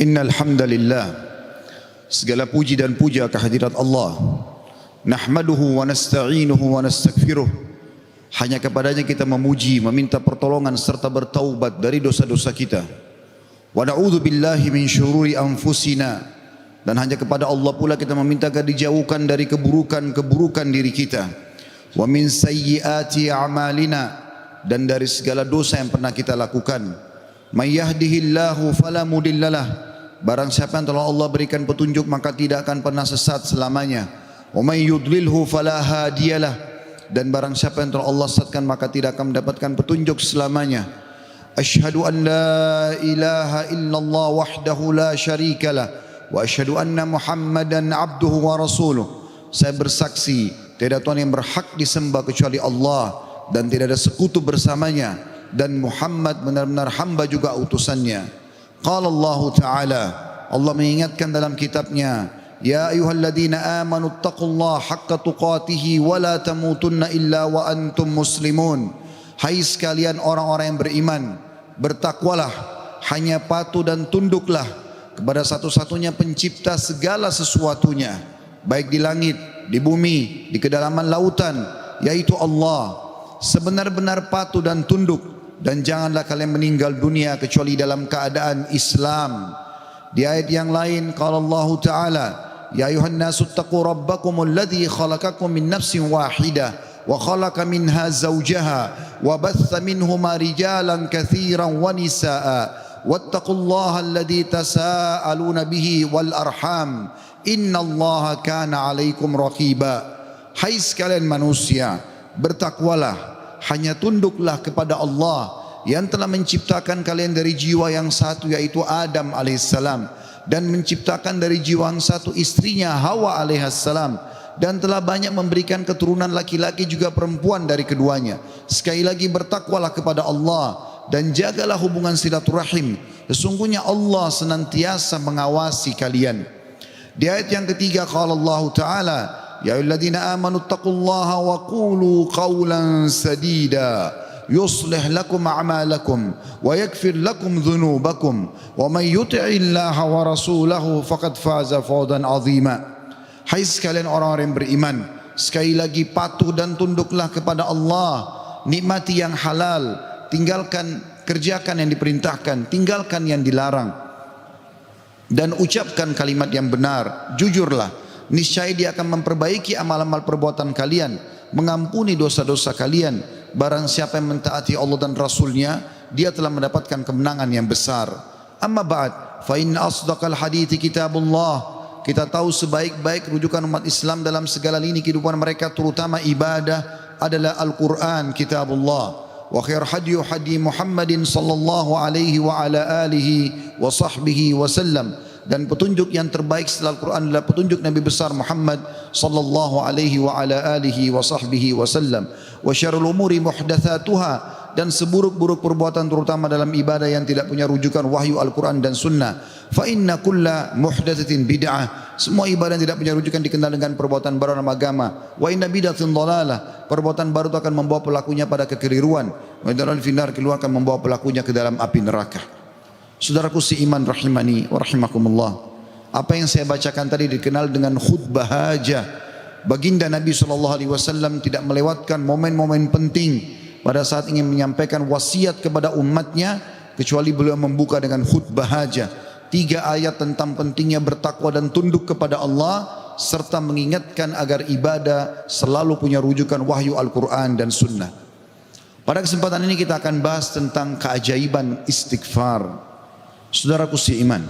Innal hamdalillah, segala puji dan puja kehadirat Allah. Nahmaduhu wa nasta'inuhu wa nastaghfiruh. Hanya kepadanya kita memuji, meminta pertolongan serta bertaubat dari dosa-dosa kita. Wa na'udzu billahi min syururi anfusina, dan hanya kepada Allah pula kita meminta agar dijauhkan dari keburukan-keburukan diri kita. Wa min sayyiati a'malina, dan dari segala dosa yang pernah kita lakukan. May yahdihillahu fala mudhillalah, barang siapa yang telah Allah berikan petunjuk maka tidak akan pernah sesat selamanya. Wa may yudlilhu fala hadiyalah, dan barang siapa yang telah Allah sesatkan maka tidak akan mendapatkan petunjuk selamanya. Asyhadu an la ilaha illallah wahdahu la syarikalah wa asyhadu anna Muhammadan abduhu wa rasuluh. Saya bersaksi tiada Tuhan yang berhak disembah kecuali Allah dan tidak ada sekutu bersamanya, dan Muhammad benar-benar hamba juga utusannya. Qala Allah Ta'ala, Allah mengingatkan dalam kitabnya, ya ayyuhalladzina amanu taqullaha haqqa tuqatihi wa la tamutunna illa wa antum muslimun. Hai sekalian orang-orang yang beriman, bertakwalah, hanya patuh dan tunduklah kepada satu-satunya pencipta segala sesuatunya, baik di langit, di bumi, di kedalaman lautan, yaitu Allah. Sebenar-benar patuh dan tunduk, dan janganlah kalian meninggal dunia kecuali dalam keadaan Islam. Di ayat yang lain qala Allah Ta'ala, ya ayuhan nasu taqu rabbakumul ladzi khalaqakum min nafsin wahidah wa khalaqa minha zawjaha wa batha minhuma rijalan katsiran wa nisaa wattaqullaha alladzi tasaaluna bihi wal arham innallaha kana 'alaikum raqiba. Hai sekalian manusia, bertakwalah, hanya tunduklah kepada Allah yang telah menciptakan kalian dari jiwa yang satu, yaitu Adam alaihissalam, dan menciptakan dari jiwa yang satu istrinya Hawa alaihissalam, dan telah banyak memberikan keturunan laki-laki juga perempuan dari keduanya. Sekali lagi, bertakwalah kepada Allah dan jagalah hubungan silaturahim, sesungguhnya Allah senantiasa mengawasi kalian. Di ayat yang ketiga qala Allah Ta'ala, ya ayyuhalladzina amanu taqullaha wa qulu qawlan sadida yuslih lakum a'malakum wa yaghfir lakum dhunubakum wa may yuti'illaha wa rasulahu faqad faza fawzan 'azima. Hai sekalian orang-orang yang beriman, sekali lagi patuh dan tunduklah kepada Allah, nikmati yang halal, kerjakan yang diperintahkan, tinggalkan yang dilarang, dan ucapkan kalimat yang benar, jujurlah. Niscaya dia akan memperbaiki amal-amal perbuatan kalian, mengampuni dosa-dosa kalian. Barang siapa yang mentaati Allah dan Rasulnya, dia telah mendapatkan kemenangan yang besar. Amma ba'd, fa inna asdaqal hadithi kitabullah. Kita tahu sebaik-baik rujukan umat Islam dalam segala lini kehidupan mereka, terutama ibadah, adalah Al-Quran, kitabullah. Wa khair hadyu hadi Muhammadin sallallahu alaihi wa ala alihi wa sahbihi wa sallam. Dan petunjuk yang terbaik setelah Al-Quran adalah petunjuk Nabi besar Muhammad sallallahu alaihi wa ala alihi wa sahbihi wa sallam. Wa syarrul umuri muhdatsatuha, dan seburuk-buruk perbuatan terutama dalam ibadah yang tidak punya rujukan wahyu Al-Quran dan sunnah. Fa inna kulla muhdatsatin bid'ah, semua ibadah yang tidak punya rujukan dikenal dengan perbuatan baru dalam agama. Wa inna bid'atin dhalalah, perbuatan baru itu akan membawa pelakunya pada kekeliruan. Wa inna al-finnar, keluar akan membawa pelakunya ke dalam api neraka. Saudaraku seiman rahimani wa rahimakumullah, apa yang saya bacakan tadi dikenal dengan khutbah hajah. Baginda Nabi SAW tidak melewatkan momen-momen penting pada saat ingin menyampaikan wasiat kepada umatnya, kecuali beliau membuka dengan khutbah hajah. 3 ayat tentang pentingnya bertakwa dan tunduk kepada Allah, serta mengingatkan agar ibadah selalu punya rujukan wahyu Al-Quran dan sunnah. Pada kesempatan ini kita akan bahas tentang keajaiban istighfar. Saudaraku seiman,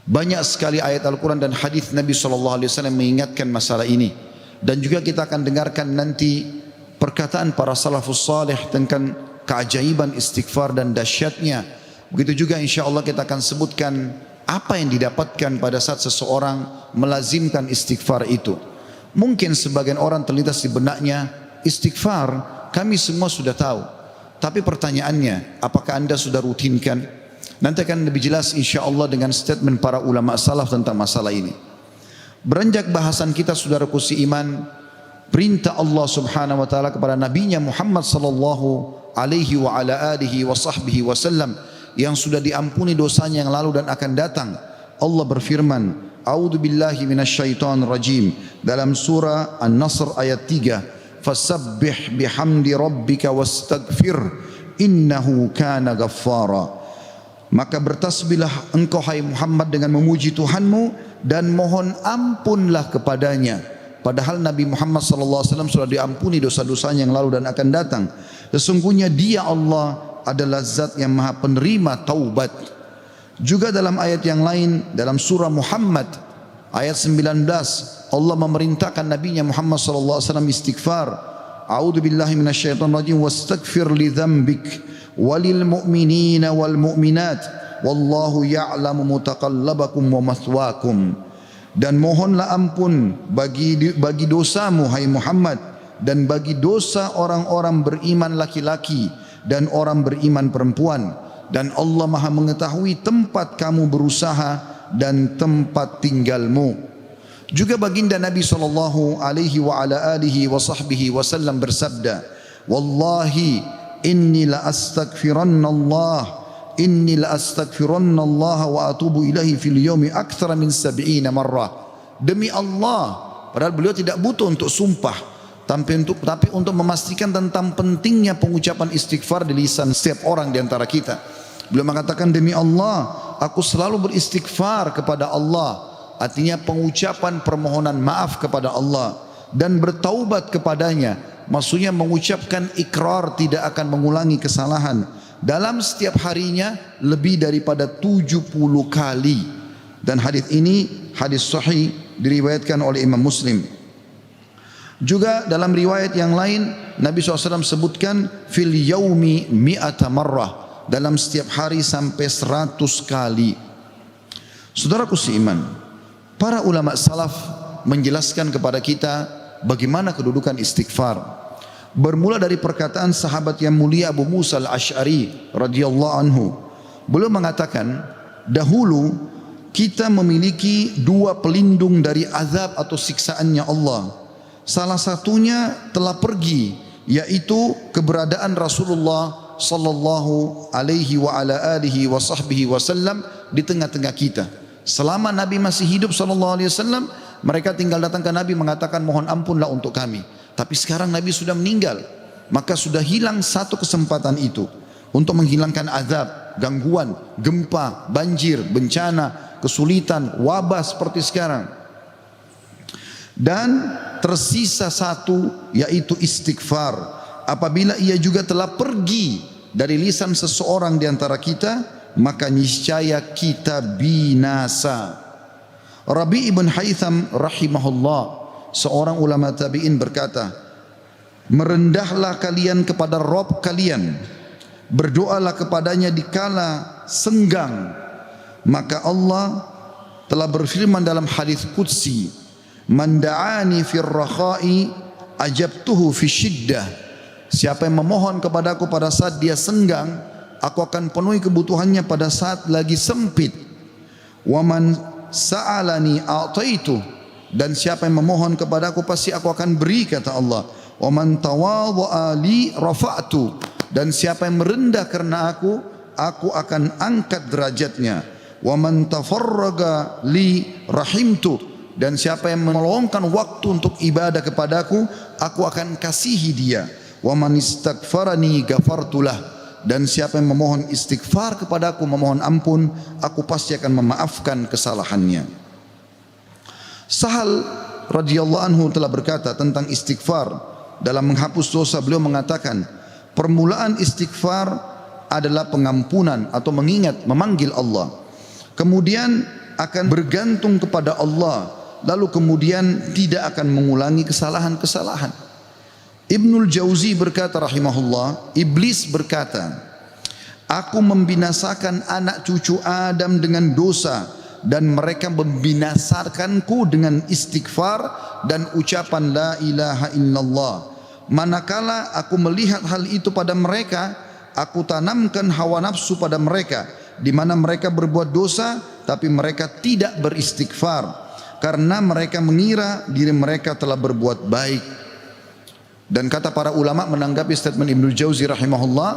banyak sekali ayat Al-Quran dan hadis Nabi SAW mengingatkan masalah ini. Dan juga kita akan dengarkan nanti perkataan para salafus salih tentang keajaiban istighfar dan dahsyatnya. Begitu juga insya Allah kita akan sebutkan apa yang didapatkan pada saat seseorang melazimkan istighfar itu. Mungkin sebagian orang terlintas di benaknya, istighfar kami semua sudah tahu, tapi pertanyaannya, apakah anda sudah rutinkan? Nanti akan lebih jelas insya Allah dengan statement para ulama salaf tentang masalah ini. Beranjak bahasan kita, saudaraku seiman, perintah Allah subhanahu wa ta'ala kepada nabinya Muhammad sallallahu alaihi wa ala alihi wa sahbihi wasallam yang sudah diampuni dosanya yang lalu dan akan datang. Allah berfirman, A'udzu billahi minasyaitonir rajim dalam surah An-Nasr ayat 3, fasabbih bihamdi rabbika wastaghfir innahu kana ghaffara. Maka bertasbihlah engkau hai Muhammad dengan memuji Tuhanmu dan mohon ampunlah kepadanya. Padahal Nabi Muhammad SAW sudah diampuni dosa-dosanya yang lalu dan akan datang. Sesungguhnya Dia Allah adalah zat yang maha penerima taubat. Juga dalam ayat yang lain dalam surah Muhammad ayat 19 Allah memerintahkan Nabinya Muhammad SAW istighfar. A'udzu billahi minasyaitonir rajim wastaghfir li dzambik walil mu'minina wal mu'minat wallahu ya'lamu mutaqallabakum wa mathwaakum. Dan mohonlah ampun bagi dosamu hai Muhammad dan bagi dosa orang-orang beriman laki-laki dan orang beriman perempuan, dan Allah Maha mengetahui tempat kamu berusaha dan tempat tinggalmu. Juga baginda Nabi sallallahu alaihi wa ala alihi wa sahbihi wasallam bersabda, wallahi inni la astaghfiranna Allah wa atubu ilahi fil yaumi aktsara min 70 marrah. Demi Allah, padahal beliau tidak butuh untuk sumpah, tapi untuk memastikan tentang pentingnya pengucapan istighfar di lisan setiap orang di antara kita. Beliau mengatakan, demi Allah, aku selalu beristighfar kepada Allah. Artinya pengucapan permohonan maaf kepada Allah dan bertaubat kepadanya. Maksudnya mengucapkan ikrar tidak akan mengulangi kesalahan dalam setiap harinya lebih daripada 70 kali. Dan hadis ini hadis sahih diriwayatkan oleh Imam Muslim. Juga dalam riwayat yang lain Nabi SAW sebutkan fil yaumi mi'ata marrah, dalam setiap hari sampai 100 kali. Saudaraku seiman, para ulama salaf menjelaskan kepada kita bagaimana kedudukan istighfar. Bermula dari perkataan sahabat yang mulia Abu Musa al-Ash'ari radhiyallahu anhu. Beliau mengatakan, dahulu kita memiliki dua pelindung dari azab atau siksaannya Allah. Salah satunya telah pergi, yaitu keberadaan Rasulullah sallallahu alaihi wa ala alihi wa sahbihi wasallam di tengah-tengah kita. Selama Nabi masih hidup sallallahu alaihi wasallam, mereka tinggal datang ke Nabi mengatakan mohon ampunlah untuk kami. Tapi sekarang Nabi sudah meninggal, maka sudah hilang satu kesempatan itu untuk menghilangkan azab, gangguan, gempa, banjir, bencana, kesulitan, wabah seperti sekarang. Dan tersisa satu, yaitu istighfar. Apabila ia juga telah pergi dari lisan seseorang di antara kita, maka niscaya kita binasa. Rabi' ibn Haytham rahimahullah, seorang ulama tabi'in berkata, merendahlah kalian kepada Rabb kalian, berdoalah kepadanya di kala senggang, maka Allah telah berfirman dalam hadis qudsi, man da'ani fir rakha'i ajabtuhu fi syiddah. Siapa yang memohon kepadaku pada saat dia senggang, aku akan penuhi kebutuhannya pada saat lagi sempit. Wa man sa'alani a'taitu, dan siapa yang memohon kepadaku pasti aku akan beri, kata Allah. Wa man tawadha'a li rafa'tu, dan siapa yang merendah karena aku akan angkat derajatnya. Wa man tafarraga li rahimtu, dan siapa yang meluangkan waktu untuk ibadah kepadaku, aku akan kasihi dia. Wa man istaghfarani ghafartulah, dan siapa yang memohon istighfar kepadaku, memohon ampun, aku pasti akan memaafkan kesalahannya. Sahal radhiyallahu anhu telah berkata tentang istighfar dalam menghapus dosa. Beliau mengatakan, permulaan istighfar adalah pengampunan atau mengingat, memanggil Allah. Kemudian akan bergantung kepada Allah, lalu kemudian tidak akan mengulangi kesalahan-kesalahan. Ibnul Jauzi berkata rahimahullah, iblis berkata, aku membinasakan anak cucu Adam dengan dosa, dan mereka membinasakanku dengan istighfar dan ucapan la ilaha illallah. Manakala aku melihat hal itu pada mereka, aku tanamkan hawa nafsu pada mereka, di mana mereka berbuat dosa tapi mereka tidak beristighfar karena mereka mengira diri mereka telah berbuat baik. Dan kata para ulama menanggapi statement Ibnu Jauzi rahimahullah,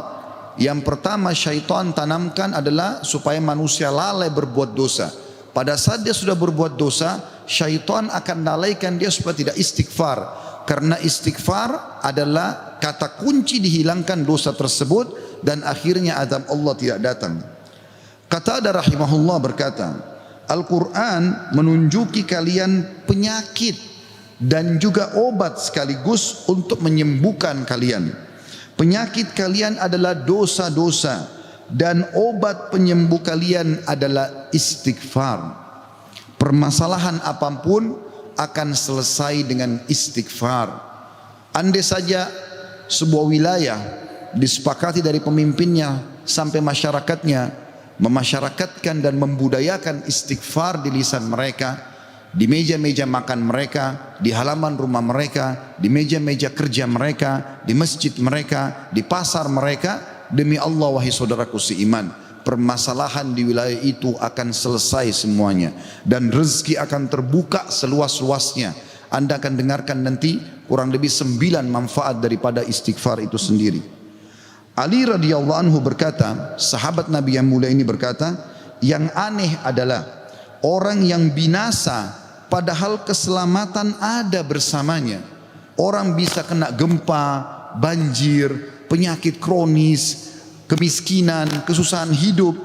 Yang pertama syaitan tanamkan adalah supaya manusia lalai berbuat dosa. Pada saat dia sudah berbuat dosa, syaitan akan lalaikan dia supaya tidak istighfar. Karena istighfar adalah kata kunci dihilangkan dosa tersebut dan akhirnya azab Allah tidak datang. Qatadah rahimahullah berkata, Al-Quran menunjuki kalian penyakit dan juga obat sekaligus untuk menyembuhkan kalian. Penyakit kalian adalah dosa-dosa dan obat penyembuh kalian adalah istighfar. Permasalahan apapun akan selesai dengan istighfar. Andai saja sebuah wilayah disepakati dari pemimpinnya sampai masyarakatnya memasyarakatkan dan membudayakan istighfar di lisan mereka, di meja-meja makan mereka, di halaman rumah mereka, di meja-meja kerja mereka, di masjid mereka, di pasar mereka, demi Allah wahai saudaraku seiman, permasalahan di wilayah itu akan selesai semuanya dan rezeki akan terbuka seluas-luasnya. Anda akan dengarkan nanti kurang lebih 9 manfaat daripada istighfar itu sendiri. Ali radhiyallahu anhu berkata, sahabat Nabi yang mulia ini berkata, yang aneh adalah orang yang binasa padahal keselamatan ada bersamanya. Orang bisa kena gempa, banjir, penyakit kronis, kemiskinan, kesusahan hidup.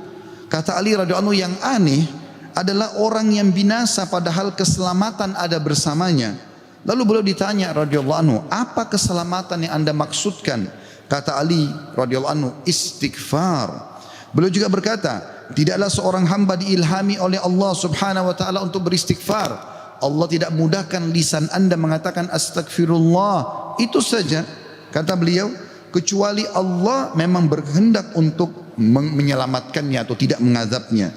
Kata Ali radhiyallahu anhu, yang aneh adalah orang yang binasa padahal keselamatan ada bersamanya. Lalu beliau ditanya radhiyallahu anhu, apa keselamatan yang Anda maksudkan? Kata Ali radhiyallahu anhu, istighfar. Beliau juga berkata, tidaklah seorang hamba diilhami oleh Allah subhanahu wa ta'ala untuk beristighfar. Allah tidak mudahkan lisan Anda mengatakan astagfirullah. Itu saja, kata beliau, kecuali Allah memang berkehendak untuk menyelamatkannya atau tidak mengazabnya.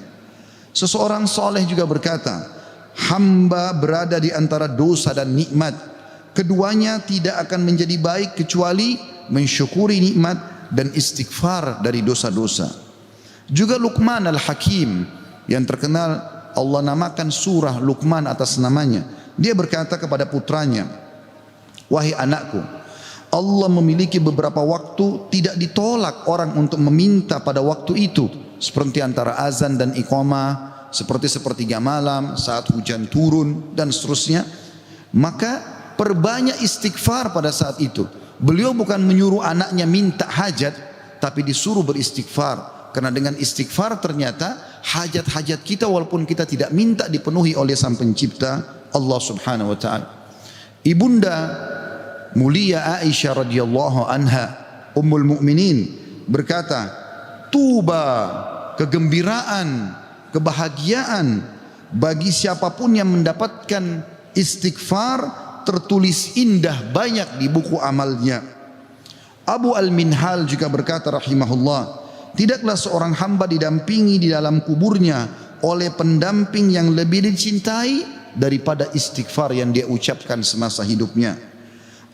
Seseorang soleh juga berkata, hamba berada di antara dosa dan nikmat. Keduanya tidak akan menjadi baik kecuali mensyukuri nikmat dan istighfar dari dosa-dosa. Juga Luqman al-Hakim yang terkenal Allah namakan surah Luqman atas namanya. Dia berkata kepada putranya, wahai anakku, Allah memiliki beberapa waktu tidak ditolak orang untuk meminta pada waktu itu, seperti antara azan dan iqamah, seperti sepertiga malam, saat hujan turun dan seterusnya. Maka perbanyak istighfar pada saat itu. Beliau bukan menyuruh anaknya minta hajat, tapi disuruh beristighfar. Karena dengan istighfar ternyata hajat-hajat kita walaupun kita tidak minta dipenuhi oleh Sang Pencipta Allah Subhanahu wa taala. Ibunda mulia Aisyah radhiyallahu anha, Ummul Mukminin, berkata, tuba, kegembiraan, kebahagiaan bagi siapapun yang mendapatkan istighfar tertulis indah banyak di buku amalnya. Abu Al-Minhal juga berkata rahimahullah, tidaklah seorang hamba didampingi di dalam kuburnya oleh pendamping yang lebih dicintai daripada istighfar yang dia ucapkan semasa hidupnya.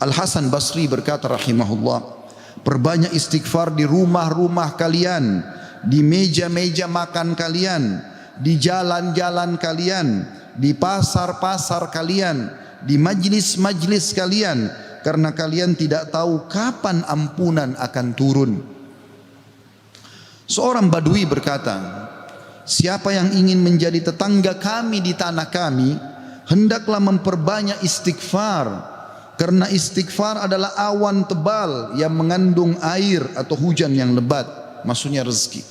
Al-Hasan Basri berkata rahimahullah, perbanyak istighfar di rumah-rumah kalian, di meja-meja makan kalian, di jalan-jalan kalian, di pasar-pasar kalian, di majlis-majlis kalian, karena kalian tidak tahu kapan ampunan akan turun. Seorang Badui berkata, siapa yang ingin menjadi tetangga kami di tanah kami, hendaklah memperbanyak istighfar, karena istighfar adalah awan tebal yang mengandung air atau hujan yang lebat, maksudnya rezeki.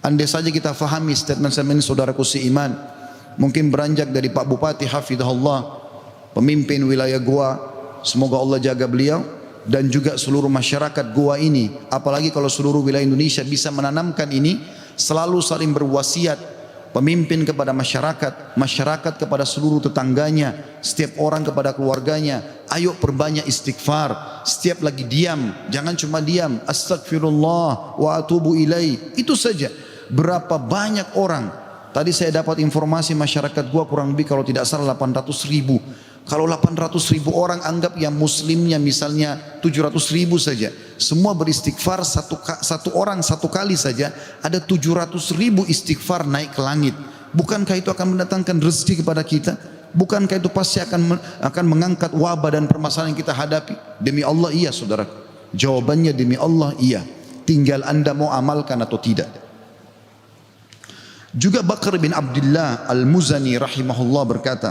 Andai saja kita fahami statement-statement saudaraku seiman, mungkin beranjak dari Pak Bupati hafizahullah, pemimpin wilayah Goa, semoga Allah jaga beliau, dan juga seluruh masyarakat Goa ini, apalagi kalau seluruh wilayah Indonesia bisa menanamkan ini, selalu saling berwasiat, pemimpin kepada masyarakat, masyarakat kepada seluruh tetangganya, setiap orang kepada keluarganya, ayo perbanyak istighfar. Setiap lagi diam, jangan cuma diam, astagfirullah wa atubu ilaih, itu saja. Berapa banyak orang, tadi saya dapat informasi masyarakat Goa kurang lebih kalau tidak salah 800.000. Kalau 800.000 orang anggap yang muslimnya misalnya 700.000 saja, semua beristighfar satu orang satu kali saja, ada 700.000 istighfar naik ke langit. Bukankah itu akan mendatangkan rezeki kepada kita? Bukankah itu pasti akan mengangkat wabah dan permasalahan yang kita hadapi? Demi Allah iya saudara. Jawabannya demi Allah iya. tinggal anda mau amalkan atau tidak. Juga Bakar bin Abdullah Al-Muzani rahimahullah berkata,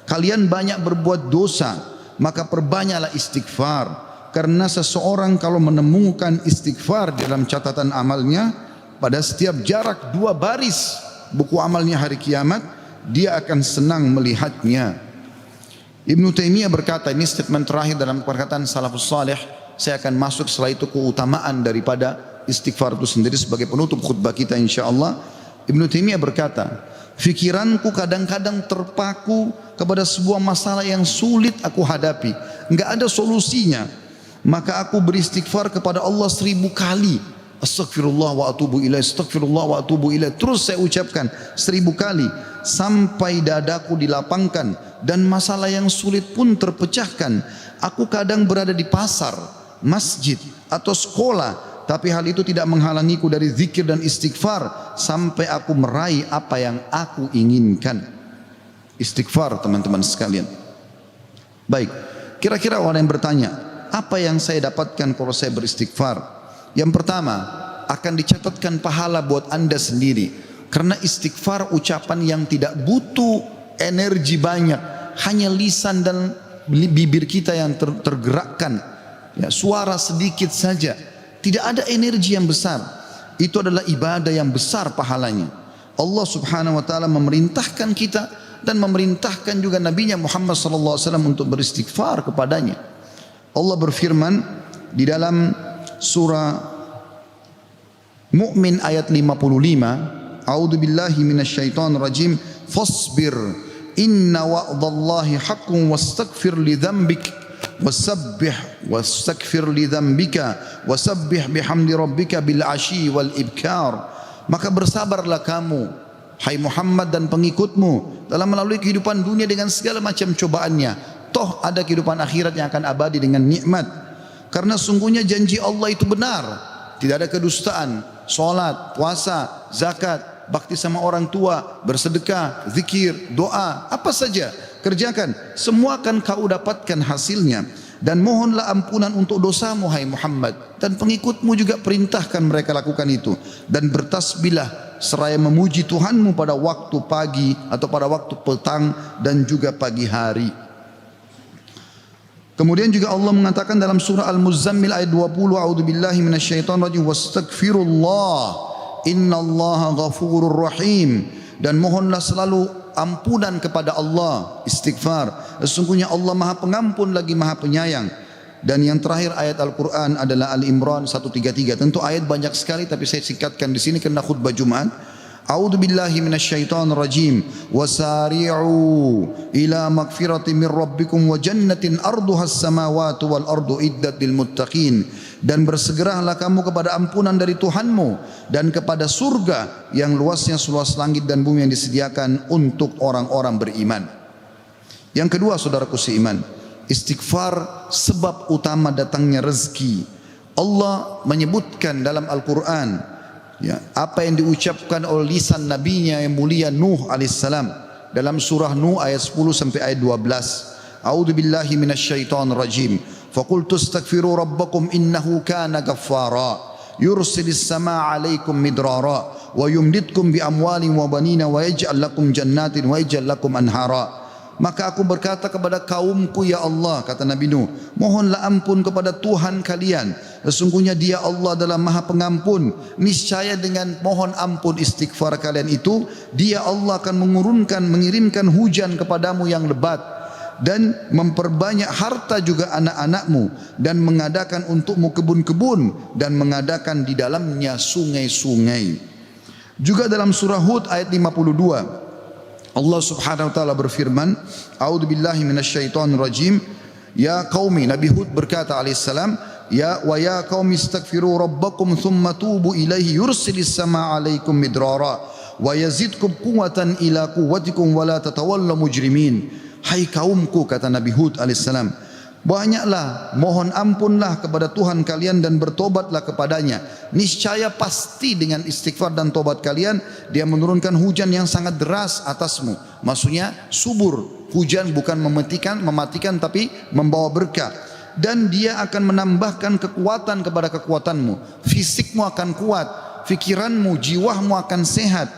kalian banyak berbuat dosa, maka perbanyaklah istighfar. Karena seseorang kalau menemukan istighfar dalam catatan amalnya, pada setiap jarak 2 baris buku amalnya hari kiamat, dia akan senang melihatnya. Ibnu Taimiyah berkata, ini statement terakhir dalam perkataan salafus salih, saya akan masuk setelah itu keutamaan daripada istighfar itu sendiri sebagai penutup khutbah kita insyaallah. Ibnu Taimiyah berkata, fikiranku kadang-kadang terpaku kepada sebuah masalah yang sulit aku hadapi, enggak ada solusinya, maka aku beristighfar kepada Allah 1000 kali. Astaghfirullah wa atubu ilaih, astaghfirullah wa atubu ilaih. Terus saya ucapkan 1000 kali sampai dadaku dilapangkan dan masalah yang sulit pun terpecahkan. Aku kadang berada di pasar, masjid atau sekolah, tapi hal itu tidak menghalangiku dari zikir dan istighfar sampai aku meraih apa yang aku inginkan. Istighfar teman-teman sekalian. Baik, kira-kira orang yang bertanya, apa yang saya dapatkan kalau saya beristighfar? Yang pertama, akan dicatatkan pahala buat anda sendiri. Karena istighfar ucapan yang tidak butuh energi banyak, hanya lisan dan bibir kita yang tergerakkan, ya, suara sedikit saja. Tidak ada energi yang besar. Itu adalah ibadah yang besar pahalanya. Allah subhanahu wa ta'ala memerintahkan kita dan memerintahkan juga Nabinya Muhammad sallallahu alaihi wasallam untuk beristighfar kepadanya. Allah berfirman di dalam surah Mu'min ayat 55, A'udzu billahi minasyaitonir rajim, fasbir inna wa'dallahi haqqun wastaghfir li dzambik wasabbih wastaghfir li dzambika wasabbih bihamdi rabbika bil asyi wal ibkar. Maka bersabarlah kamu hai Muhammad dan pengikutmu dalam melalui kehidupan dunia dengan segala macam cobaannya, toh ada kehidupan akhirat yang akan abadi dengan nikmat. Karena sungguhnya janji Allah itu benar, tidak ada kedustaan. Salat, puasa, zakat, bakti sama orang tua, bersedekah, zikir, doa, apa saja kerjakan, semua akan kau dapatkan hasilnya. Dan mohonlah ampunan untuk dosamu hai Muhammad, dan pengikutmu juga perintahkan mereka lakukan itu. Dan bertasbihlah seraya memuji Tuhanmu pada waktu pagi atau pada waktu petang dan juga pagi hari. Kemudian juga Allah mengatakan dalam surah Al-Muzammil ayat 20, a'udzubillahi minasyaitonir rajim, wastaghfirullah innallaha ghafurur rahim. Dan mohonlah selalu ampunan kepada Allah, istighfar. Sesungguhnya Allah Maha Pengampun lagi Maha Penyayang. Dan yang terakhir ayat Al-Quran adalah Al-Imran 133. Tentu ayat banyak sekali tapi saya singkatkan di sini karena khutbah Jumat. A'udzu billahi minasyaitonir rajim. Wasari'u ila magfiratin min rabbikum wa jannatin arduhas samawati wal ardu iddat lil muttaqin. Dan bersegeralah kamu kepada ampunan dari Tuhanmu dan kepada surga yang luasnya seluas langit dan bumi yang disediakan untuk orang-orang beriman. Yang kedua, saudaraku seiman, istighfar sebab utama datangnya rezeki. Allah menyebutkan dalam Al-Quran, ya, apa yang diucapkan oleh lisan nabinya yang mulia Nuh alaihissalam dalam surah Nuh ayat 10 sampai ayat 12. A'udzu billahi minasyaitonir rajim. Faqultu astaghfiru rabbakum innahu kana ghaffara yursilis samaa 'alaikum midrara wa yumditkum bi amwalin wa banina wa yaj'al lakum jannatin wa yaj'al lakum anhara. Maka aku berkata kepada kaumku, ya Allah, kata Nabi Nuh, mohonlah ampun kepada Tuhan kalian. Sesungguhnya Dia Allah adalah Maha Pengampun. Niscaya dengan mohon ampun istighfar kalian itu, Dia Allah akan mengirimkan hujan kepadamu yang lebat dan memperbanyak harta juga anak-anakmu dan mengadakan untukmu kebun-kebun dan mengadakan di dalamnya sungai-sungai. Juga dalam surah Hud ayat 52 Allah subhanahu wa ta'ala berfirman, A'udzu billahi minasyaitonir rajim. Ya qaumi, Nabi Hud berkata alaihissalam, ya qaumi istaghfiru rabbakum thumma tubu ilaihi yursilis samaa 'alaikum midrara wa yazidkum quwwatan ila quwwatikum wa la tatawallaw mujrimin. Hai kaumku, kata Nabi Hud alaihissalam, banyaklah mohon ampunlah kepada Tuhan kalian dan bertobatlah kepadanya. Niscaya pasti dengan istighfar dan tobat kalian Dia menurunkan hujan yang sangat deras atasmu. Maksudnya subur, hujan bukan mematikan tapi membawa berkah. dan dia akan menambahkan kekuatan kepada kekuatanmu. Fisikmu akan kuat, fikiranmu, jiwamu akan sehat,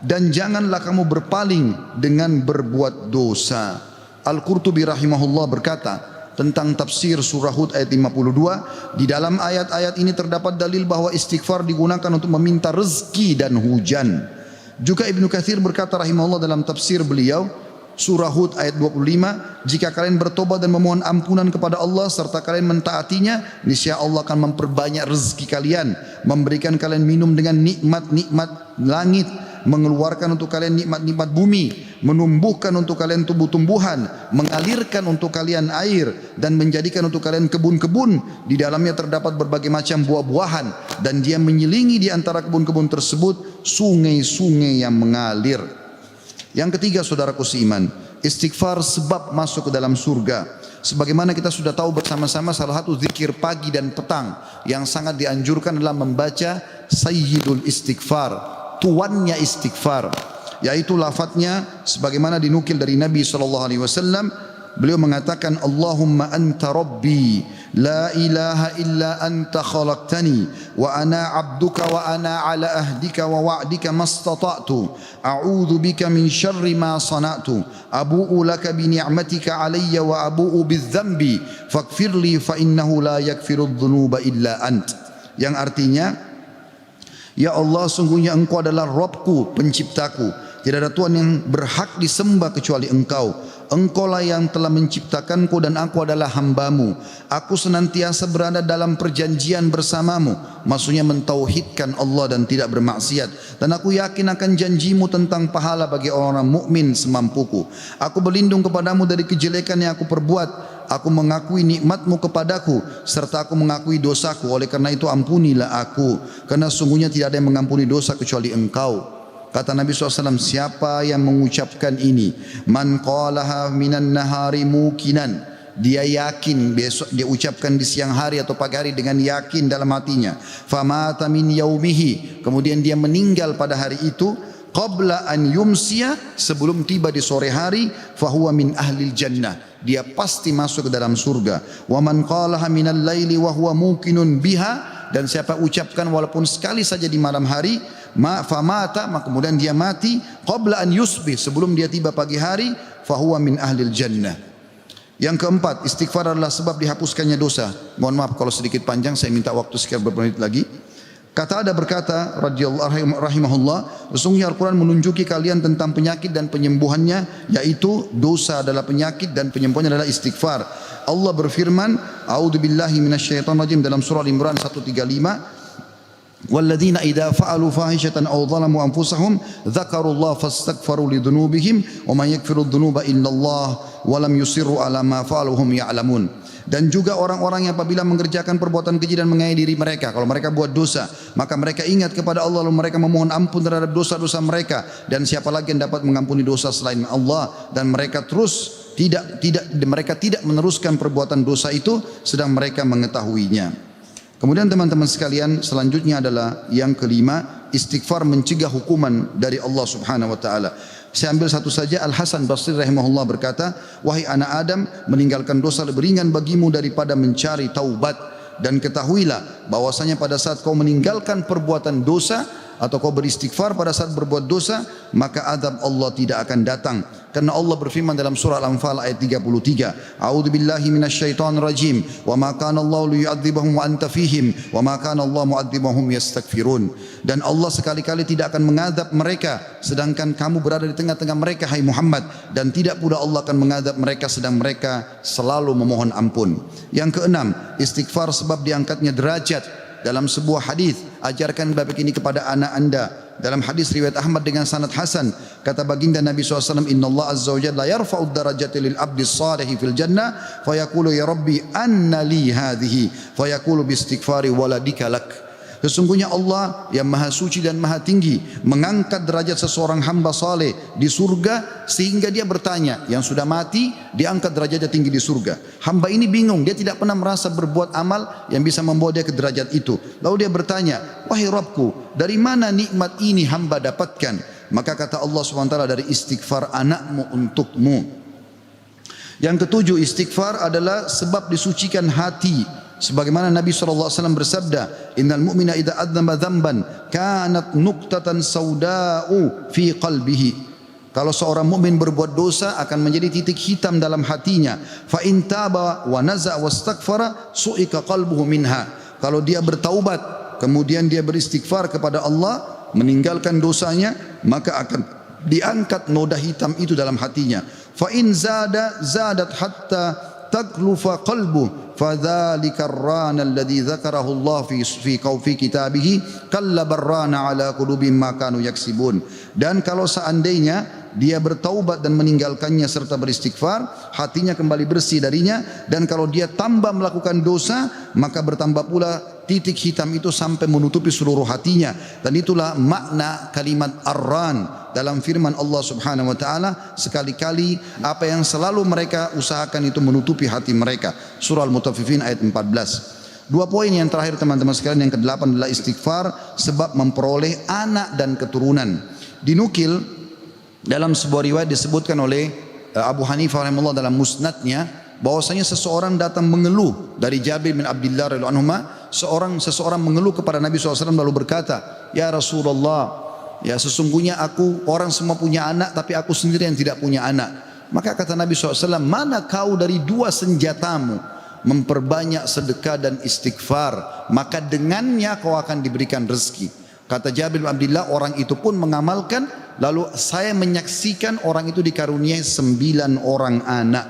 dan janganlah kamu berpaling dengan berbuat dosa. Al-Qurtubi rahimahullah berkata tentang tafsir surah Hud ayat 52, di dalam ayat-ayat ini terdapat dalil bahwa istighfar digunakan untuk meminta rezeki dan hujan. Juga Ibnu Katsir berkata rahimahullah dalam tafsir beliau surah Hud ayat 25, jika kalian bertobat dan memohon ampunan kepada Allah serta kalian mentaatinya, niscaya Allah akan memperbanyak rezeki kalian, memberikan kalian minum dengan nikmat-nikmat langit, mengeluarkan untuk kalian nikmat-nikmat bumi, menumbuhkan untuk kalian tumbuh-tumbuhan, mengalirkan untuk kalian air, dan menjadikan untuk kalian kebun-kebun. Di dalamnya terdapat berbagai macam buah-buahan, dan dia menyelingi di antara kebun-kebun tersebut sungai-sungai yang mengalir. Yang ketiga, saudaraku seiman, istighfar sebab masuk ke dalam surga. Sebagaimana kita sudah tahu bersama-sama, salah satu zikir pagi dan petang yang sangat dianjurkan adalah membaca Sayyidul Istighfar, tuannya istighfar, yaitu lafadznya sebagaimana dinukil dari Nabi SAW. Beliau mengatakan, Allahumma anta rabbi la ilaha illa anta khalaqtani wa ana abduka wa ana ala ahdika wa wa'dika mastata'tu a'udhu bika min syarri ma sana'tu abu'u laka bi ni'matika alayya wa abu'u bidzambi faghfirli fa innahu la yaghfiru dhunuba illa ant. Yang artinya, ya Allah, sungguhnya Engkau adalah Rabbku, penciptaku. Tidak ada Tuhan yang berhak disembah kecuali Engkau. Engkaulah yang telah menciptakanku dan aku adalah hambamu. Aku senantiasa berada dalam perjanjian bersamamu. Maksudnya mentauhidkan Allah dan tidak bermaksiat. Dan aku yakin akan janjimu tentang pahala bagi orang-orang mukmin semampuku. Aku berlindung kepadamu dari kejelekan yang aku perbuat. Aku mengakui nikmatmu kepadaku serta aku mengakui dosaku. Oleh karena itu ampunilah aku, karena sungguhnya tidak ada yang mengampuni dosa kecuali Engkau. Kata Nabi SAW, siapa yang mengucapkan ini, man qalaha minan nahari mukinan, dia yakin, besok dia ucapkan di siang hari atau pagi hari dengan yakin dalam hatinya, famata min yaumihi, kemudian dia meninggal pada hari itu, qabla an yumsiya, sebelum tiba di sore hari, fahuwa min ahlil jannah, dia pasti masuk ke dalam surga. Wa man qalaha minal laili wa huwa muqinun biha, dan siapa ucapkan walaupun sekali saja di malam hari, famata, maka kemudian dia mati, qabla an yusbih, sebelum dia tiba pagi hari, fahuwa min ahlil jannah. Yang keempat, istighfar adalah sebab dihapuskannya dosa. Mohon maaf kalau sedikit panjang, saya minta waktu sekian beberapa menit lagi. Kata ada berkata radhiyallahu rahimahullah, sesungguhnya Al-Quran menunjuki kalian tentang penyakit dan penyembuhannya, yaitu dosa adalah penyakit dan penyembuhannya adalah istighfar. Allah berfirman, a'udzubillahi minasyaitonir rajim, dalam surah Al-Imran 135, walladzina idza fa'alu fahishatan aw zalamu anfusahum dzakarullaha fastaghfaru lidzunubihim wa man yaghfiru dzunuba illallah wa lam yusirru ala ma fa'alu hum ya'lamun. Dan juga orang-orang yang apabila mengerjakan perbuatan keji dan menganiaya diri mereka, kalau mereka buat dosa, maka mereka ingat kepada Allah lalu mereka memohon ampun terhadap dosa-dosa mereka, dan siapa lagi yang dapat mengampuni dosa selain Allah, dan mereka terus mereka tidak meneruskan perbuatan dosa itu sedang mereka mengetahuinya. Kemudian teman-teman sekalian, selanjutnya adalah yang kelima, istighfar mencegah hukuman dari Allah Subhanahu wa taala. Saya ambil satu saja. Al Hasan Basri rahimahullah berkata, wahai anak Adam, meninggalkan dosa lebih ringan bagimu daripada mencari taubat, dan ketahuilah bahwasanya pada saat kau meninggalkan perbuatan dosa atau kau beristighfar pada saat berbuat dosa, maka azab Allah tidak akan datang. Karena Allah berfirman dalam surah Al-Anfal ayat 33, a'udzubillahi minasyaitonir rajim, wa ma kana Allahu liyu'adzibahum wa anta fihim, wa ma kana Allah mu'adzibahum yastaghfirun. Dan Allah sekali-kali tidak akan mengadab mereka sedangkan kamu berada di tengah-tengah mereka, hai Muhammad, dan tidak pula Allah akan mengadab mereka sedang mereka selalu memohon ampun. Yang keenam, istighfar sebab diangkatnya derajat. Dalam sebuah hadis, ajarkan bab ini kepada anak anda. Dalam hadis riwayat Ahmad dengan sanad hasan, kata baginda Nabi SAW, Inna Allah Azza wa Jalla yarfa'ud darajati lil abdi salihi fil jannah, fayaqulu ya Rabbi anna li hadhihi, fayaqulu bi istighfari waladika lak. Sesungguhnya Allah yang maha suci dan maha tinggi mengangkat derajat seseorang hamba saleh di surga sehingga dia bertanya, yang sudah mati diangkat derajatnya tinggi di surga. Hamba ini bingung, dia tidak pernah merasa berbuat amal yang bisa membawa dia ke derajat itu. Lalu dia bertanya, wahai Rabbku, dari mana nikmat ini hamba dapatkan? Maka kata Allah SWT, dari istighfar anakmu untukmu. Yang ketujuh, istighfar adalah sebab disucikan hati. Sebagaimana Nabi SAW bersabda, innal mu'mina idza adzama dzamban kanat nuqtatan sauda'u fi qalbihi. Kalau seorang mukmin berbuat dosa akan menjadi titik hitam dalam hatinya. Fa in taba wa naza wastaghfara su'ika qalbuhu minha. Kalau dia bertaubat kemudian dia beristighfar kepada Allah, meninggalkan dosanya, maka akan diangkat noda hitam itu dalam hatinya. Fa in zadat hatta taglufa qalbu fadzalika ar-rana alladhi dzakarahu Allah fi kitabihi kalla barrana ala qulubihim ma kanu yaksibun. Dan kalau seandainya dia bertaubat dan meninggalkannya serta beristighfar, hatinya kembali bersih darinya, dan kalau dia tambah melakukan dosa, maka bertambah pula titik hitam itu sampai menutupi seluruh hatinya. Dan itulah makna kalimat ar-ran dalam firman Allah Subhanahu wa taala, sekali-kali apa yang selalu mereka usahakan itu menutupi hati mereka. Surah Al-Mutaffifin ayat 14. Dua poin yang terakhir teman-teman sekalian, yang ke-8 adalah istighfar sebab memperoleh anak dan keturunan. Dinukil dalam sebuah riwayat disebutkan oleh Abu Hanifah rahimahullah dalam musnadnya, bahwasanya seseorang datang mengeluh dari Jabir bin Abdullah radhiyallahu anhu. Seseorang mengeluh kepada Nabi SAW lalu berkata, ya Rasulullah, ya sesungguhnya orang semua punya anak tapi aku sendiri yang tidak punya anak. Maka kata Nabi SAW, mana kau dari dua senjatamu, memperbanyak sedekah dan istighfar, maka dengannya kau akan diberikan rezeki. Kata Jabir bin Abdullah, orang itu pun mengamalkan, lalu saya menyaksikan orang itu dikaruniai 9 orang anak,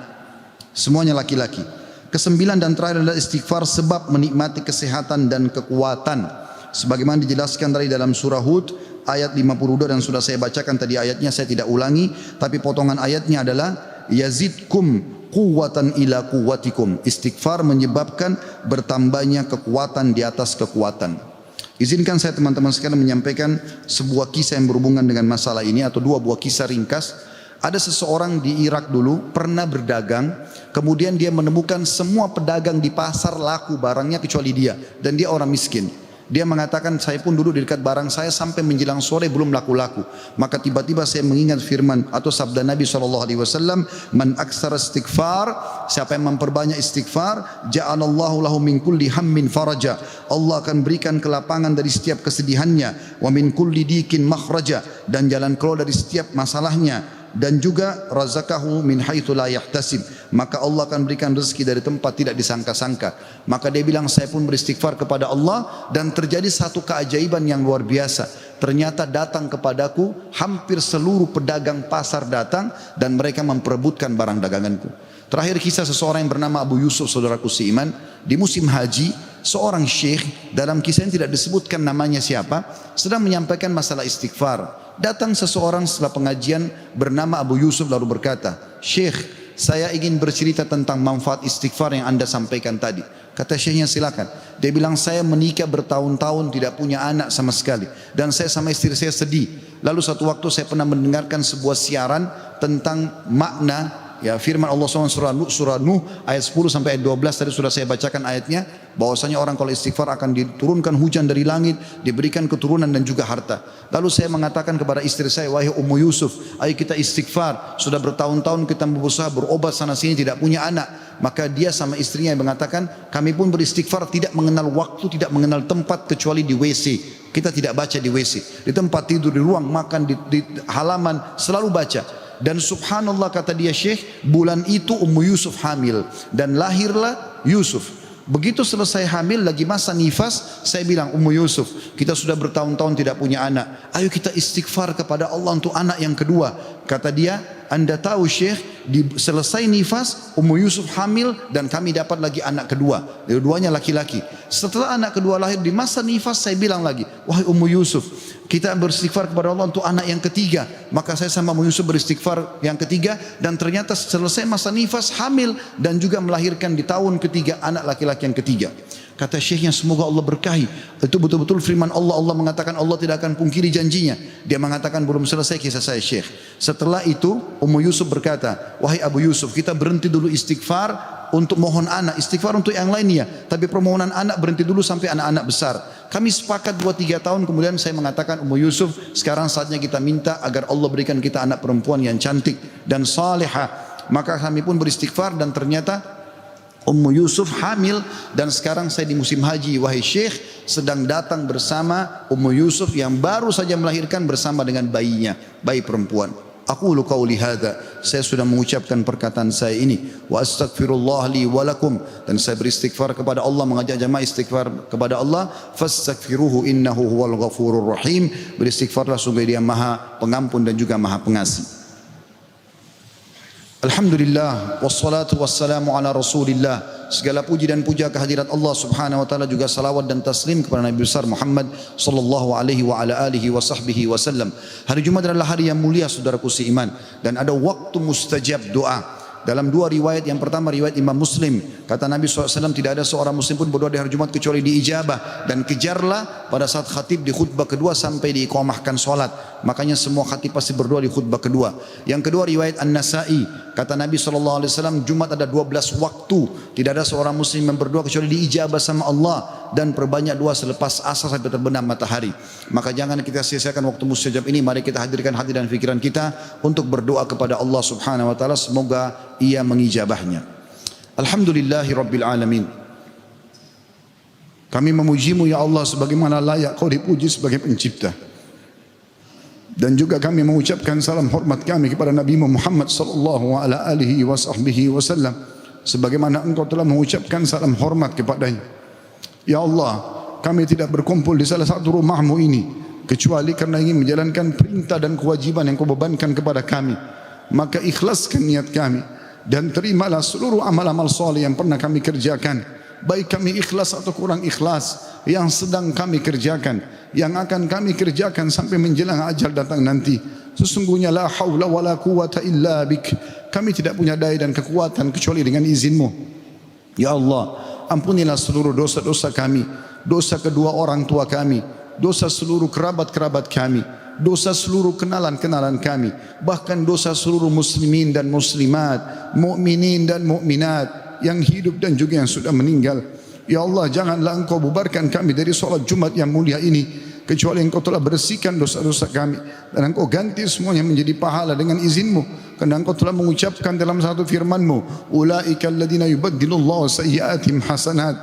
semuanya laki-laki. Kesembilan dan terakhir adalah istighfar sebab menikmati kesehatan dan kekuatan. Sebagaimana dijelaskan dari dalam surah Hud ayat 52, dan sudah saya bacakan tadi ayatnya, saya tidak ulangi, tapi potongan ayatnya adalah yazidkum quwwatan ila quwwatikum. Istighfar menyebabkan bertambahnya kekuatan di atas kekuatan. Izinkan saya teman-teman sekalian menyampaikan sebuah kisah yang berhubungan dengan masalah ini, atau dua buah kisah ringkas. Ada seseorang di Irak dulu pernah berdagang, kemudian dia menemukan semua pedagang di pasar laku barangnya kecuali dia, dan dia orang miskin. Dia mengatakan, saya pun duduk di dekat barang saya sampai menjelang sore belum laku-laku. Maka tiba-tiba saya mengingat firman atau sabda Nabi SAW, man aksara istighfar, siapa yang memperbanyak istighfar, ja'alallahu lahu min kulli hammin faraja. Allah akan berikan kelapangan dari setiap kesedihannya, wa min kulli dikin makhraja, dan jalan keluar dari setiap masalahnya. Dan juga razaqahu min haitsu la yahtasib, maka Allah akan berikan rezeki dari tempat tidak disangka-sangka. Maka dia bilang, saya pun beristighfar kepada Allah, dan terjadi satu keajaiban yang luar biasa. Ternyata datang kepadaku hampir seluruh pedagang pasar datang, dan mereka memperebutkan barang daganganku. Terakhir kisah seseorang yang bernama Abu Yusuf, saudaraku seiman, di musim haji, seorang syekh, dalam kisah yang tidak disebutkan namanya siapa, sedang menyampaikan masalah istighfar. Datang seseorang setelah pengajian bernama Abu Yusuf lalu berkata, Syekh, saya ingin bercerita tentang manfaat istighfar yang anda sampaikan tadi. Kata syekhnya, silakan. Dia bilang, saya menikah bertahun-tahun tidak punya anak sama sekali, dan saya sama istri saya sedih. Lalu satu waktu saya pernah mendengarkan sebuah siaran tentang makna firman Allah SWT surah Nuh ayat 10 sampai ayat 12. Tadi sudah saya bacakan ayatnya, bahwasanya orang kalau istighfar akan diturunkan hujan dari langit, diberikan keturunan dan juga harta. Lalu saya mengatakan kepada istri saya, wahai Ummu Yusuf, ayo kita istighfar, sudah bertahun-tahun kita berusaha berobat sana sini tidak punya anak. Maka dia sama istrinya yang mengatakan, kami pun beristighfar tidak mengenal waktu, tidak mengenal tempat kecuali di WC. Kita tidak baca di WC, di tempat tidur, di ruang makan, di halaman, selalu baca. Dan subhanallah, kata dia, Syekh, bulan itu Ummu Yusuf hamil dan lahirlah Yusuf. Begitu selesai hamil, lagi masa nifas, saya bilang, Ummu Yusuf, kita sudah bertahun-tahun tidak punya anak, ayo kita istighfar kepada Allah untuk anak yang kedua. Kata dia, anda tahu Syekh, selesai nifas Ummu Yusuf hamil dan kami dapat lagi anak kedua, dua-duanya laki-laki. Setelah anak kedua lahir, di masa nifas saya bilang lagi, wahai Ummu Yusuf, kita beristighfar kepada Allah untuk anak yang ketiga. Maka saya sama Ummu Yusuf beristighfar yang ketiga, dan ternyata selesai masa nifas hamil dan juga melahirkan di tahun ketiga anak laki-laki yang ketiga. Kata syekhnya, semoga Allah berkahi. Itu betul-betul firman Allah. Allah mengatakan Allah tidak akan pungkiri janjinya. Dia mengatakan, belum selesai kisah saya Syekh. Setelah itu Ummu Yusuf berkata, wahai Abu Yusuf, kita berhenti dulu istighfar untuk mohon anak, istighfar untuk yang lainnya, tapi permohonan anak berhenti dulu sampai anak-anak besar. Kami sepakat 2-3 tahun kemudian saya mengatakan, Ummu Yusuf, sekarang saatnya kita minta agar Allah berikan kita anak perempuan yang cantik dan salihah. Maka kami pun beristighfar dan ternyata Ummu Yusuf hamil dan sekarang saya di musim haji. Wahai Syekh, sedang datang bersama Ummu Yusuf yang baru saja melahirkan bersama dengan bayinya, bayi perempuan. Aqulu qauli hadza, saya sudah mengucapkan perkataan saya ini, wa astaghfirullah li wa lakum, dan saya beristighfar kepada Allah, mengajak jamaah istighfar kepada Allah. Fastaghfiruhu innahu huwal ghafurur rahim, beristighfarlah sungguh Dia Maha Pengampun dan juga Maha Pengasih. Alhamdulillah wassalatu wassalamu ala Rasulillah. Segala puji dan puja kehadirat Allah Subhanahu wa taala, juga salawat dan taslim kepada Nabi besar Muhammad sallallahu alaihi wa ala alihi wa sahbihi wasallam. Hari Jumat adalah hari yang mulia saudaraku seiman, dan ada waktu mustajab doa. Dalam dua riwayat, yang pertama riwayat Imam Muslim, kata Nabi SAW, tidak ada seorang muslim pun berdoa di hari Jumat kecuali diijabah, dan kejarlah pada saat khatib di khutbah kedua sampai diiqamahkan salat. Makanya semua khatib pasti berdoa di khutbah kedua. Yang kedua riwayat An-Nasa'i, kata Nabi SAW, Jumat ada 12 waktu, tidak ada seorang muslim yang berdoa kecuali diijabah sama Allah, dan perbanyak doa selepas asar sampai terbenam matahari. Maka jangan kita sia-siakan waktu mustajab ini. Mari kita hadirkan hati dan pikiran kita untuk berdoa kepada Allah Subhanahu wa taala, semoga Ia mengijabahnya. Alhamdulillahi Rabbil Alamin. Kami memujimu ya Allah sebagaimana layak Kau dipuji sebagai pencipta. Dan juga kami mengucapkan salam hormat kami kepada Nabi Muhammad sallallahu alaihi wasallam, sebagaimana Engkau telah mengucapkan salam hormat kepadanya. Ya Allah, kami tidak berkumpul di salah satu rumah-Mu ini kecuali karena ingin menjalankan perintah dan kewajiban yang Kau bebankan kepada kami. Maka ikhlaskan niat kami dan terimalah seluruh amal-amal soleh yang pernah kami kerjakan, baik kami ikhlas atau kurang ikhlas, yang sedang kami kerjakan, yang akan kami kerjakan sampai menjelang ajal datang nanti. Sesungguhnya la haula wala quwata illa bik, kami tidak punya daya dan kekuatan kecuali dengan izin-Mu. Ya Allah, ampunilah seluruh dosa-dosa kami, dosa kedua orang tua kami, dosa seluruh kerabat-kerabat kami, dosa seluruh kenalan-kenalan kami, bahkan dosa seluruh muslimin dan muslimat, mukminin dan mukminat yang hidup dan juga yang sudah meninggal. Ya Allah, janganlah Engkau bubarkan kami dari solat Jumat yang mulia ini kecuali Engkau telah bersihkan dosa-dosa kami, dan Engkau ganti semuanya menjadi pahala dengan izin-Mu, karena Engkau telah mengucapkan dalam satu firman-Mu, ulaika alladhina yubaddilullahu sayyi'atihim hasanat,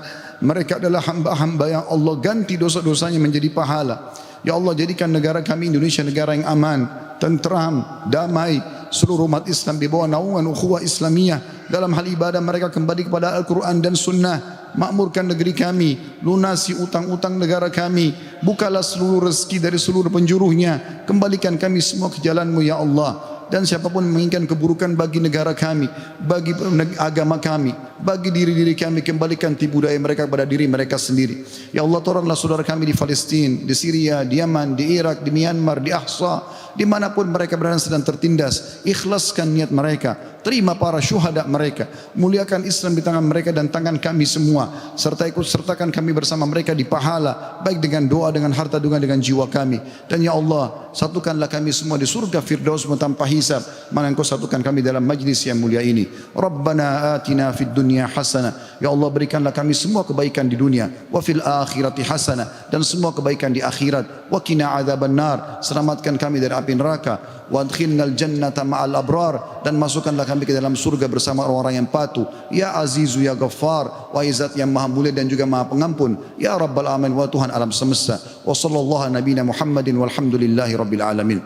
mereka adalah hamba-hamba yang Allah ganti dosa-dosanya menjadi pahala. Ya Allah, jadikan negara kami Indonesia negara yang aman, tentram, damai. Seluruh umat Islam di bawah naungan ukhuwah Islamiyah. Dalam hal ibadah mereka kembali kepada Al-Quran dan Sunnah. Makmurkan negeri kami, lunasi utang-utang negara kami, bukalah seluruh rezeki dari seluruh penjuruhnya. Kembalikan kami semua ke jalan-Mu ya Allah. Dan siapapun menginginkan keburukan bagi negara kami, bagi agama kami, bagi diri-diri kami, kembalikan tipu daya mereka kepada diri mereka sendiri. Ya Allah, tolonglah saudara kami di Palestina, di Syria, di Yaman, di Irak, di Myanmar, di Ahsa, dimanapun mereka berada sedang tertindas. Ikhlaskan niat mereka, terima para syuhada mereka, muliakan Islam di tangan mereka dan tangan kami semua, serta ikut sertakan kami bersama mereka di pahala, baik dengan doa, dengan harta, dengan jiwa kami. Dan ya Allah, satukanlah kami semua di surga Firdaus-Mu tanpa hisab, mana Engkau satukan kami dalam majlis yang mulia ini. Rabbana atina fid dunya hasanah, ya Allah berikanlah kami semua kebaikan di dunia, wa fil akhirati hasanah, dan semua kebaikan di akhirat, wa qina adzabannar, selamatkan kami dari api neraka, wa adkhilnal jannata ma'al abrar, dan masukkanlah kami ke dalam surga bersama orang-orang yang patuh. Ya Azizu ya Ghaffar, wa Izzat yang maha mulia dan juga maha pengampun. Ya Rabbal alamin, wa Tuhan alam semesta. Wa sallallahu nabiyina Muhammadin walhamdulillahi rabbil alamin.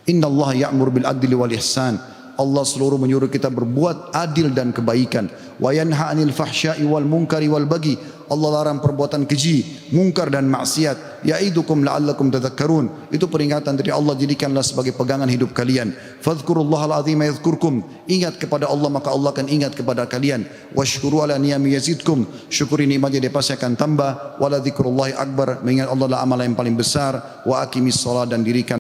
Inna Allah ya'mur bil adli wal ihsan. Allah seluruh menyuruh kita berbuat adil dan kebaikan. Wa yanha 'anil fahsya'i wal munkari wal baghi. Allah larang perbuatan keji, mungkar dan maksiat. Ya'idukum la'allakum tadhakkarun. Itu peringatan dari Allah, jadikanlah sebagai pegangan hidup kalian. Fadhkurullahal azima yadhkurkum. Ingat kepada Allah maka Allah akan ingat kepada kalian. Washkuru ala niyami yazidkum. Syukuri nikmatnya dia pasti akan tambah. Wala dzikrullahi akbar. Mengingat Allah adalah amalan yang paling besar. Wa aqimis shalah, dan dirikan